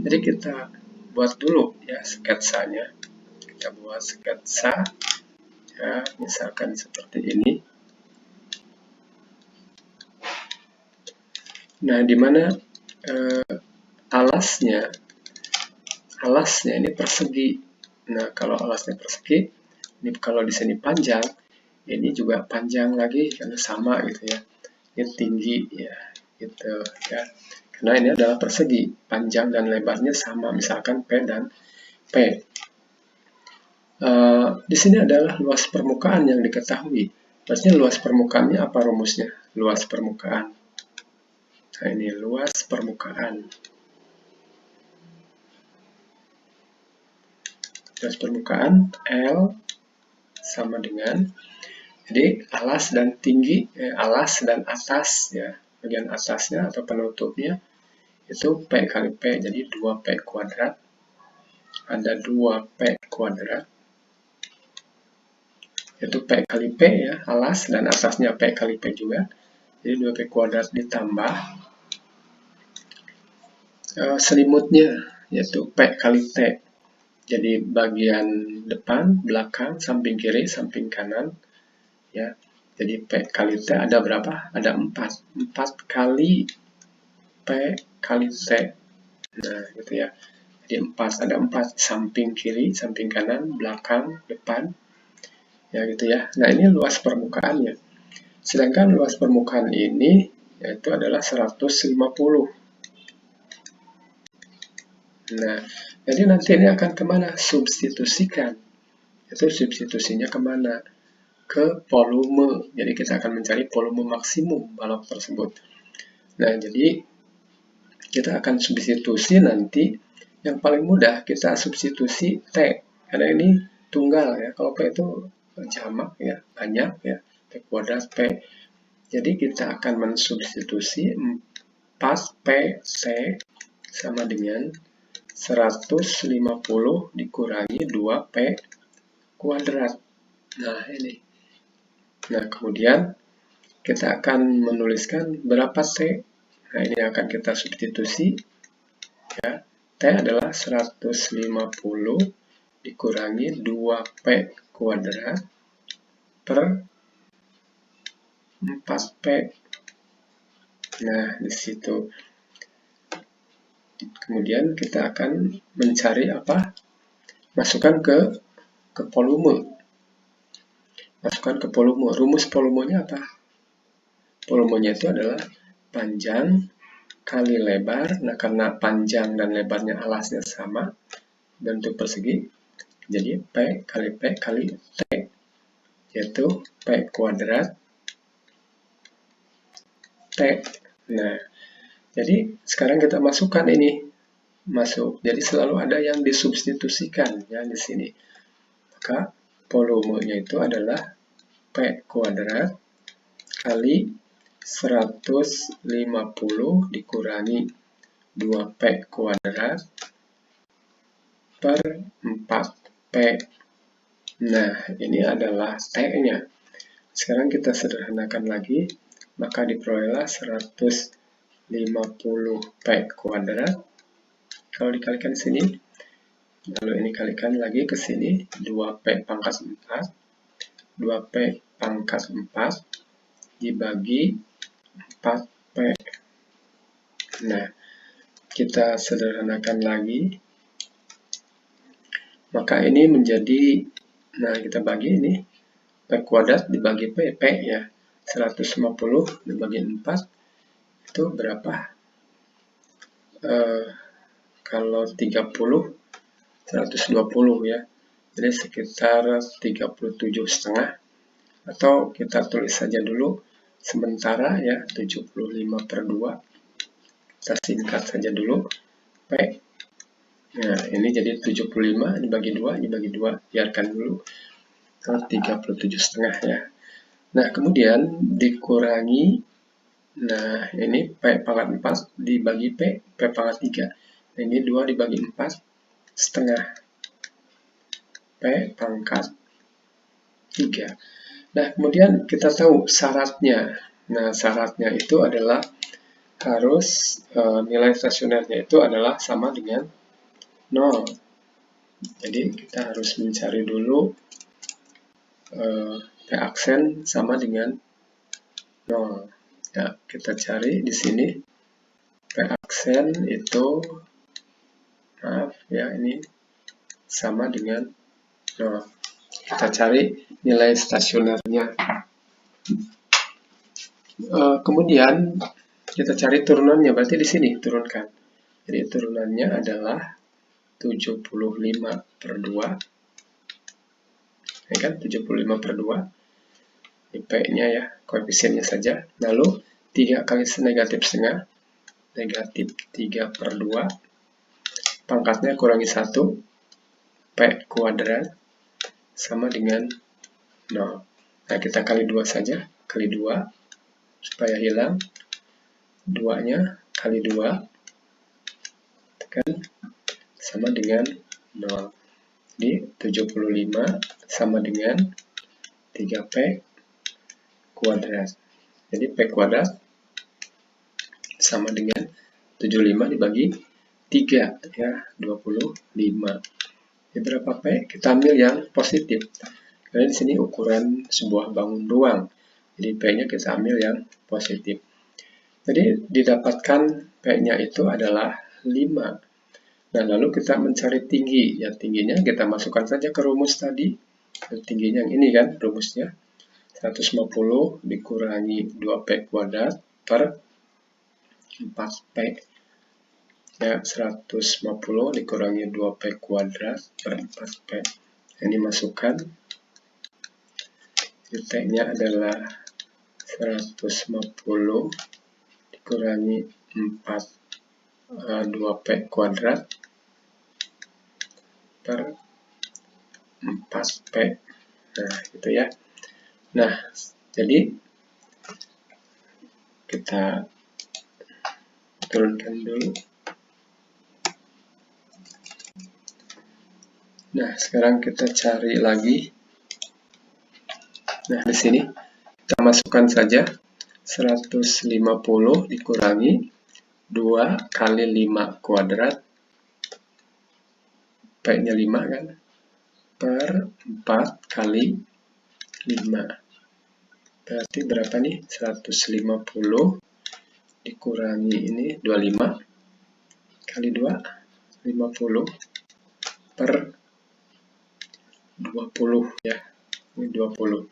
Jadi kita buat dulu ya sketsanya. Kita buat sketsa ya, misalkan seperti ini. Nah, di mana alasnya ini persegi. Nah, kalau alasnya persegi, ini kalau di sini panjang, ini juga panjang lagi karena sama gitu ya. Ini tinggi ya, gitu ya. Karena ini adalah persegi, panjang dan lebarnya sama, misalkan P dan P. Di sini adalah luas permukaan yang diketahui. Maksudnya luas permukaannya apa rumusnya? Luas permukaan. Nah, ini luas permukaan. Luas permukaan L sama dengan, jadi alas dan tinggi, alas dan atas ya, bagian atasnya atau penutupnya itu P kali P, jadi 2P kuadrat. Ada 2P kuadrat, yaitu P kali P ya, alas dan atasnya P kali P juga. Jadi 2P kuadrat ditambah selimutnya, yaitu P kali T. Jadi bagian depan, belakang, samping kiri, samping kanan ya. Jadi P kali T ada berapa? Ada 4. 4 kali P kali T. Nah, gitu ya. Jadi 4, ada 4 samping kiri, samping kanan, belakang, depan. Ya gitu ya. Nah, ini luas permukaannya. Sedangkan luas permukaan ini yaitu adalah 150. Nah, jadi nanti ini akan kemana? Substitusikan. Itu substitusinya kemana? Ke volume. Jadi kita akan mencari volume maksimum balok tersebut. Nah, jadi kita akan substitusi nanti. Yang paling mudah kita substitusi T. Karena ini tunggal ya. Kalau P itu jamak ya, banyak ya. P kuadrat P. Jadi kita akan mensubstitusi 4PC sama dengan 150 dikurangi 2P kuadrat. Nah, ini. Nah, kemudian kita akan menuliskan berapa T. Nah, ini akan kita substitusi. Ya, T adalah 150 dikurangi 2P kuadrat per 4P. Nah, di situ. Kemudian kita akan mencari apa? Masukkan ke volume. Masukkan ke volume. Rumus volumenya apa? Volumenya itu adalah panjang kali lebar. Nah, karena panjang dan lebarnya alasnya sama, bentuk persegi, jadi P kali T, yaitu P kuadrat T. Nah, jadi sekarang kita masukkan ini. Masuk. Jadi selalu ada yang disubstitusikan ya di sini. Maka volumenya itu adalah P kuadrat kali 150 dikurangi 2P kuadrat per 4P. Nah, ini adalah T-nya. Sekarang kita sederhanakan lagi, maka diperolehlah 150P kuadrat. Kalau dikalikan sini, lalu ini kalikan lagi ke sini, 2P pangkat 4. 2P pangkat 4 dibagi 4P. Nah, kita sederhanakan lagi. Maka ini menjadi, nah kita bagi ini, P kuadrat dibagi P ya. 150 dibagi 4, itu berapa? Kalau 30, 120 ya. Jadi sekitar 37,5. Atau kita tulis saja dulu sementara ya, 75/2. Kita singkat saja dulu P. Nah, ini jadi 75 dibagi 2, dibagi 2. Biarkan dulu ke 37,5 ya. Nah, kemudian dikurangi, nah ini P pangkat 4 dibagi P pangkat 3. Nah, ini 2 dibagi 4 setengah. P pangkat 3. Nah, kemudian kita tahu syaratnya. Nah, syaratnya itu adalah harus nilai stasionernya itu adalah sama dengan 0. Jadi kita harus mencari dulu P aksen sama dengan 0. Ya, kita cari di sini P aksen itu, maaf ya, ini sama dengan 0. Kita cari nilai stasionernya. Kemudian kita cari turunannya, berarti di sini turunkan. Jadi turunannya adalah 75/2. Ya kan, 75/2. Ini P-nya ya, koefisiennya saja. Lalu 3 kali negatif setengah, negatif 3/2. Pangkatnya kurangi 1, P kuadrat sama dengan 0. Nah, kita kali 2 saja, kali 2 supaya hilang. 2-nya kali 2 tekan sama dengan 0. Jadi 75 sama dengan 3P kuadrat. Jadi P kuadrat sama dengan 75 dibagi 3 ya, 25. Ini berapa P? Kita ambil yang positif. Karena di sini ukuran sebuah bangun ruang. Jadi P-nya kita ambil yang positif. Jadi didapatkan P-nya itu adalah 5. Nah, lalu kita mencari tinggi. Ya, tingginya kita masukkan saja ke rumus tadi. Tingginya yang ini kan rumusnya. 150 dikurangi 2P kuadrat per 4P. Ya, 150 dikurangi 2P kuadrat per 4P. Ini masukkan. P-nya adalah 150 dikurangi 2P kuadrat per 4P. Nah, gitu ya. Nah, jadi kita turunkan dulu. Nah, sekarang kita cari lagi. Nah, di sini kita masukkan saja 150 dikurangi 2 kali 5 kuadrat. P-nya 5 kan? Per 4 kali 5. Berarti berapa nih? 150 dikurangi ini 25 kali 2, 50 per 20 ya. Ini 20.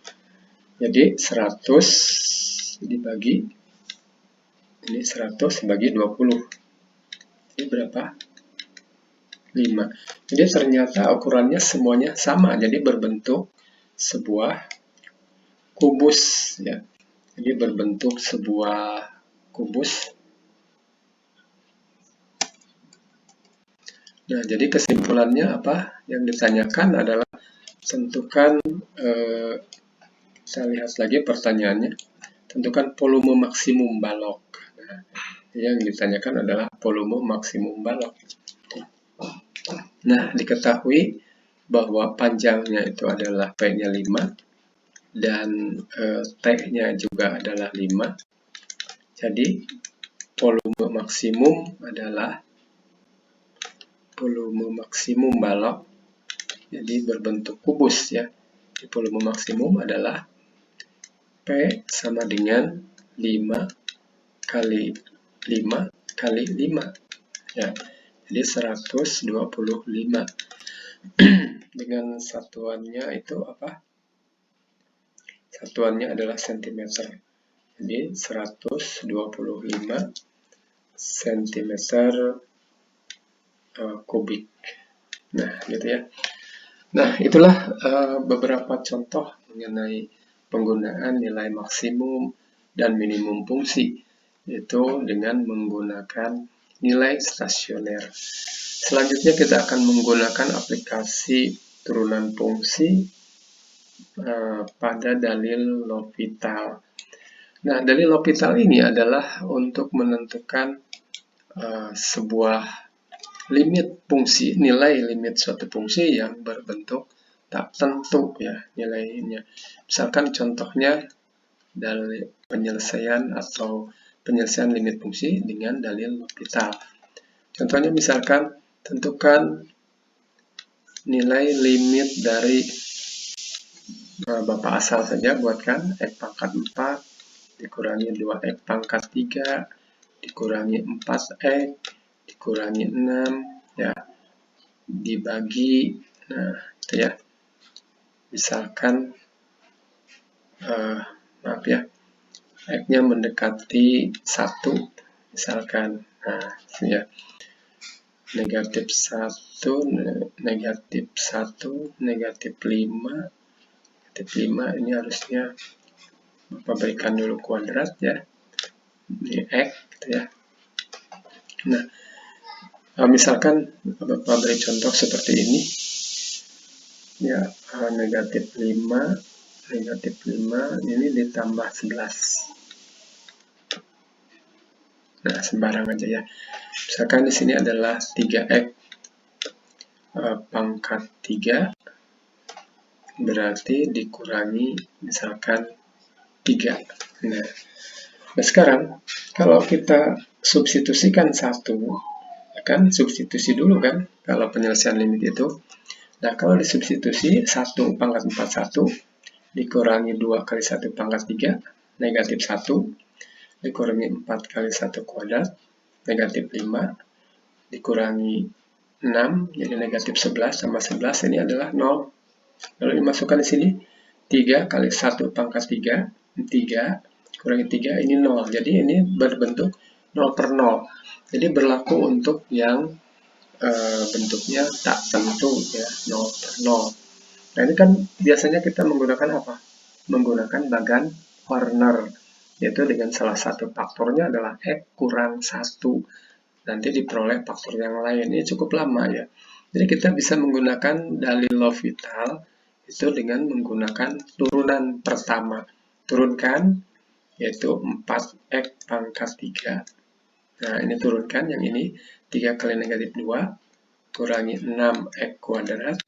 Jadi 100 dibagi ini 100 dibagi 20. Ini berapa? 5. Jadi ternyata ukurannya semuanya sama. Jadi berbentuk sebuah kubus ya. Jadi berbentuk sebuah kubus. Nah, jadi kesimpulannya apa? Yang ditanyakan adalah tentukan, saya lihat lagi pertanyaannya, tentukan volume maksimum balok. Nah, yang ditanyakan adalah volume maksimum balok. Nah, diketahui bahwa panjangnya itu adalah P-nya 5 dan T-nya juga adalah 5. Jadi volume maksimum adalah volume maksimum balok, jadi berbentuk kubus ya. Jadi volume maksimum adalah P sama dengan 5 kali 5 kali 5 ya. Jadi 125. Dengan satuannya itu apa? Satuannya adalah cm. Jadi 125 cm kubik. Nah, gitu ya. Nah, itulah beberapa contoh mengenai penggunaan nilai maksimum dan minimum fungsi, yaitu dengan menggunakan nilai stasioner. Selanjutnya kita akan menggunakan aplikasi turunan fungsi pada dalil L'Hopital. Nah, dalil L'Hopital ini adalah untuk menentukan sebuah limit fungsi, nilai limit suatu fungsi yang berbentuk tak tentu ya nilainya. Misalkan contohnya dalil penyelesaian atau penyelesaian limit fungsi dengan dalil L'Hopital. Contohnya misalkan tentukan nilai limit dari Bapak asal saja buatkan X pangkat 4 dikurangi 2X pangkat 3 dikurangi 4X dikurangi 6 ya, dibagi, nah itu ya, misalkan maaf ya, X-nya mendekati 1 misalkan, nah ya, negatif 1, negatif 1, negatif 5, negatif 5 ini harusnya Bapak berikan dulu kuadrat ya, di X gitu ya. Nah, misalkan Bapak beri contoh seperti ini ya, negatif 5, negatif 5 ini ditambah 11. Nah, sembarang aja ya. Misalkan di sini adalah 3X pangkat 3 berarti dikurangi misalkan 3. Nah, sekarang kalau kita substitusikan 1, kan substitusi dulu kan kalau penyelesaian limit itu. Nah, kalau disubstitusi 1 pangkat 41 dikurangi 2 kali 1 pangkat 3 negatif 1 dikurangi 4 kali 1 kuadrat negatif 5 dikurangi 6 jadi negatif 11 tambah 11 ini adalah 0. Lalu dimasukkan di sini 3 kali 1 pangkat 3 3 kurangi 3 ini 0. Jadi ini berbentuk 0 per 0. Jadi berlaku untuk yang bentuknya tak tentu ya, 0 per 0. Nah, ini kan biasanya kita menggunakan apa? Menggunakan bagan Warner, yaitu dengan salah satu faktornya adalah X kurang 1. Nanti diperoleh faktor yang lain. Ini cukup lama ya. Jadi kita bisa menggunakan dalil L'Hopital itu dengan menggunakan turunan pertama. Turunkan, yaitu 4X pangkat 3. Nah, ini turunkan yang ini 3 kali negatif 2 kurangi 6X kuadrat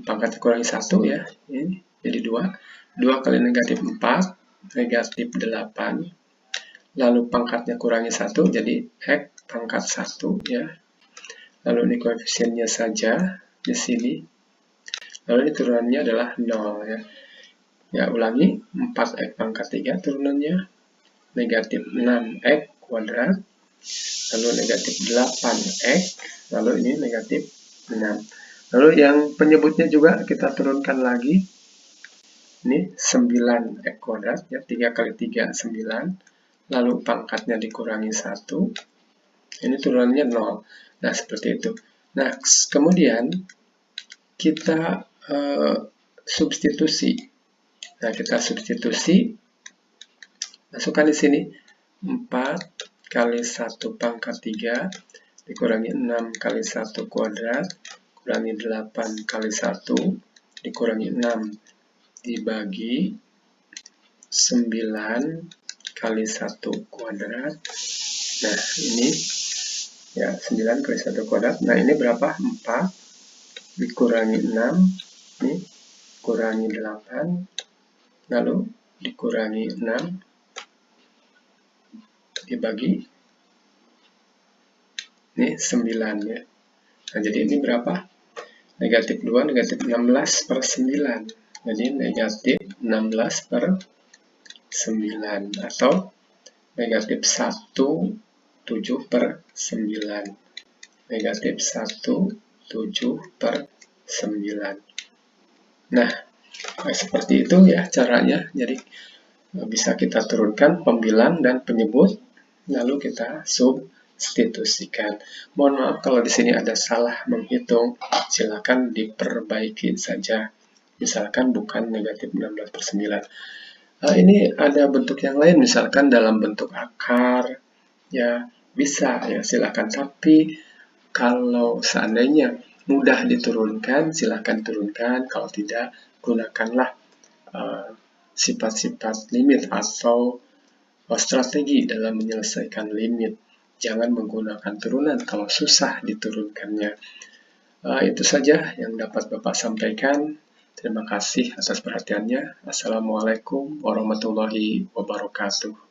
pangkat kurangi 1 ya, ini jadi 2 kali negatif 4 negatif 8 lalu pangkatnya kurangi 1 jadi X pangkat 1 ya, lalu ini koefisiennya saja di sini, lalu ini turunannya adalah 0 ya. Ya, ulangi 4X pangkat 3 turunannya negatif 6X kuadrat lalu negatif 8X lalu ini negatif 6. Lalu yang penyebutnya juga kita turunkan lagi. Ini 9X kuadrat ya, 3 kali 3 9. Lalu pangkatnya dikurangi 1. Ini turunannya 0. Nah, seperti itu. Nah, kemudian kita substitusi. Nah, kita substitusi. Masukkan di sini 4 kali 1 pangkat 3 dikurangi 6 kali 1 kuadrat kurangi 8 kali 1 dikurangi 6 dibagi 9 kali 1 kuadrat. Nah, ini ya 9 kali 1 kuadrat. Nah, ini berapa? 4 dikurangi 6 ini kurangi 8 lalu dikurangi 6 dibagi ini 9 ya. Nah, jadi ini berapa? Negatif 2, negatif 16 per 9. Jadi negatif 16 per 9. Atau negatif 1, 7 per 9. Negatif 1, 7 per 9. Nah, seperti itu ya caranya. Jadi bisa kita turunkan pembilang dan penyebut, lalu kita substitusikan. Mohon maaf kalau di sini ada salah menghitung, silakan diperbaiki saja. Misalkan bukan negatif 16 per 9. Ini ada bentuk yang lain, misalkan dalam bentuk akar, ya bisa ya silakan. Tapi kalau seandainya mudah diturunkan, silakan turunkan. Kalau tidak, gunakanlah sifat-sifat limit atau strategi dalam menyelesaikan limit. Jangan menggunakan turunan kalau susah diturunkannya. Itu saja yang dapat Bapak sampaikan. Terima kasih atas perhatiannya. Assalamualaikum warahmatullahi wabarakatuh.